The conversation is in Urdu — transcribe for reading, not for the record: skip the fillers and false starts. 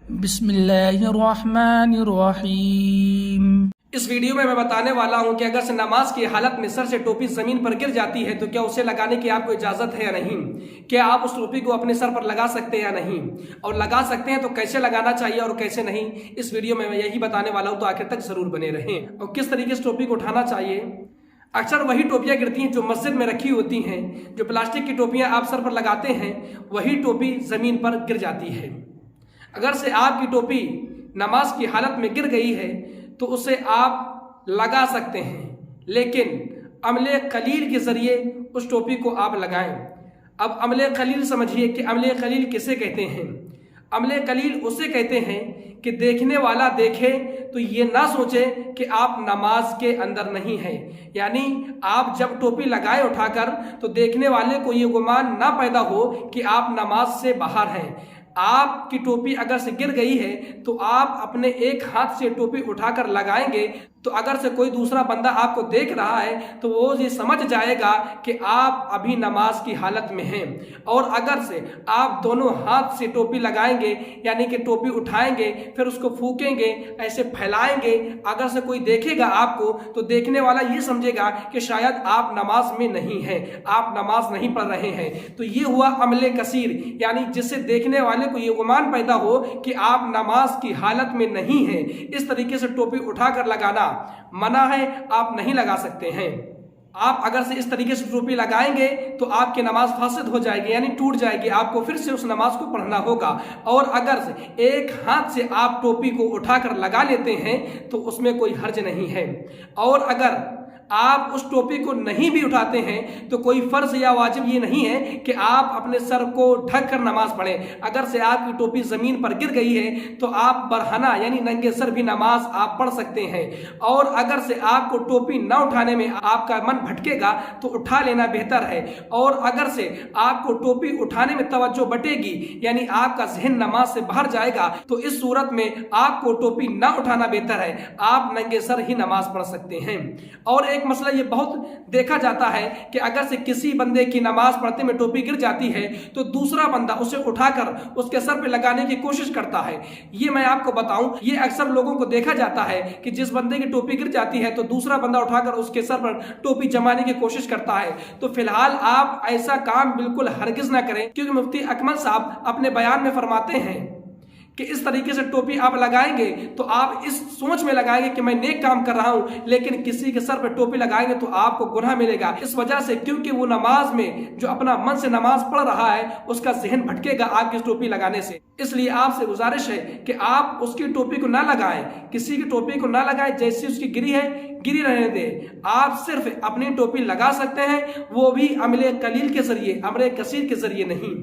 بسم اللہ الرحمن الرحیم۔ اس ویڈیو میں بتانے والا ہوں کہ اگر سے نماز کی حالت میں سر سے ٹوپی زمین پر گر جاتی ہے تو کیا اسے لگانے کی آپ کو اجازت ہے یا نہیں، کیا آپ اس ٹوپی کو اپنے سر پر لگا سکتے ہیں یا نہیں، اور لگا سکتے ہیں تو کیسے لگانا چاہیے اور کیسے نہیں۔ اس ویڈیو میں یہی بتانے والا ہوں، تو آخر تک ضرور بنے رہیں۔ اور کس طریقے سے ٹوپی کو اٹھانا چاہیے۔ اکثر وہی ٹوپیاں گرتی ہیں جو مسجد میں رکھی ہوتی ہیں، جو پلاسٹک کی ٹوپیاں آپ سر پر لگاتے ہیں وہی ٹوپی زمین پر گر جاتی ہے۔ اگر سے آپ کی ٹوپی نماز کی حالت میں گر گئی ہے تو اسے آپ لگا سکتے ہیں، لیکن عمل قلیل کے ذریعے اس ٹوپی کو آپ لگائیں۔ اب عمل قلیل سمجھیے کہ عمل قلیل کسے کہتے ہیں۔ عمل قلیل اسے کہتے ہیں کہ دیکھنے والا دیکھے تو یہ نہ سوچے کہ آپ نماز کے اندر نہیں ہیں، یعنی آپ جب ٹوپی لگائے اٹھا کر تو دیکھنے والے کو یہ گمان نہ پیدا ہو کہ آپ نماز سے باہر ہیں۔ آپ کی ٹوپی اگر سے گر گئی ہے تو آپ اپنے ایک ہاتھ سے ٹوپی اٹھا کر لگائیں گے تو اگر سے کوئی دوسرا بندہ آپ کو دیکھ رہا ہے تو وہ یہ سمجھ جائے گا کہ آپ ابھی نماز کی حالت میں ہیں۔ اور اگر سے آپ دونوں ہاتھ سے ٹوپی لگائیں گے، یعنی کہ ٹوپی اٹھائیں گے پھر اس کو پھونکیں گے، ایسے پھیلائیں گے، اگر سے کوئی دیکھے گا آپ کو تو دیکھنے والا یہ سمجھے گا کہ شاید آپ نماز میں نہیں ہیں، آپ نماز نہیں پڑھ رہے ہیں۔ تو یہ ہوا عمل کثیر، یعنی جس سے دیکھنے والے کو یہ گمان پیدا ہو کہ آپ نماز کی حالت میں نہیں ہیں۔ اس طریقے سے ٹوپی اٹھا کر لگانا منع ہے، آپ نہیں لگا سکتے ہیں۔ آپ اگر سے اس طریقے سے ٹوپی لگائیں گے تو آپ کی نماز فاسد ہو جائے گی، یعنی ٹوٹ جائے گی، آپ کو پھر سے اس نماز کو پڑھنا ہوگا۔ اور اگر سے ایک ہاتھ سے آپ ٹوپی کو اٹھا کر لگا لیتے ہیں تو اس میں کوئی حرج نہیں ہے۔ اور اگر آپ اس ٹوپی کو نہیں بھی اٹھاتے ہیں تو کوئی فرض یا واجب یہ نہیں ہے کہ آپ اپنے سر کو ڈھک کر نماز پڑھیں۔ اگر سے آپ کی ٹوپی زمین پر گر گئی ہے تو آپ برہنہ یعنی ننگے سر بھی نماز آپ پڑھ سکتے ہیں۔ اور اگر سے آپ کو ٹوپی نہ اٹھانے میں آپ کا من بھٹکے گا تو اٹھا لینا بہتر ہے۔ اور اگر سے آپ کو ٹوپی اٹھانے میں توجہ بٹے گی، یعنی آپ کا ذہن نماز سے باہر جائے گا، تو اس صورت میں آپ کو ٹوپی نہ اٹھانا بہتر ہے، آپ ننگے سر ہی نماز پڑھ سکتے ہیں۔ اور ایک مسئلہ یہ بہت دیکھا جاتا ہے کہ اگر سے کسی بندے کی نماز پڑھتے میں ٹوپی گر جاتی ہے تو دوسرا بندہ اسے اٹھا کر اس کے سر پہ لگانے کی کوشش کرتا ہے۔ یہ میں آپ کو بتاؤں، یہ اکثر لوگوں کو دیکھا جاتا ہے کہ جس بندے کی ٹوپی گر جاتی ہے تو دوسرا بندہ اٹھا کر اس کے سر پر ٹوپی جمانے کی کوشش کرتا ہے۔ تو فی الحال آپ ایسا کام بالکل ہرگز نہ کریں، کیونکہ مفتی اکمل صاحب اپنے بیان میں فرماتے ہیں کہ اس طریقے سے ٹوپی آپ لگائیں گے تو آپ اس سوچ میں لگائیں گے کہ میں نیک کام کر رہا ہوں، لیکن کسی کے سر پہ ٹوپی لگائیں گے تو آپ کو گناہ ملے گا، اس وجہ سے کیونکہ وہ نماز میں جو اپنا من سے نماز پڑھ رہا ہے اس کا ذہن بھٹکے گا آپ کی ٹوپی لگانے سے۔ اس لیے آپ سے گزارش ہے کہ آپ اس کی ٹوپی کو نہ لگائیں، کسی کی ٹوپی کو نہ لگائیں، جیسی اس کی گری ہے گری رہنے دیں۔ آپ صرف اپنی ٹوپی لگا سکتے ہیں، وہ بھی عمل قلیل کے ذریعے، عمل کثیر کے ذریعے نہیں۔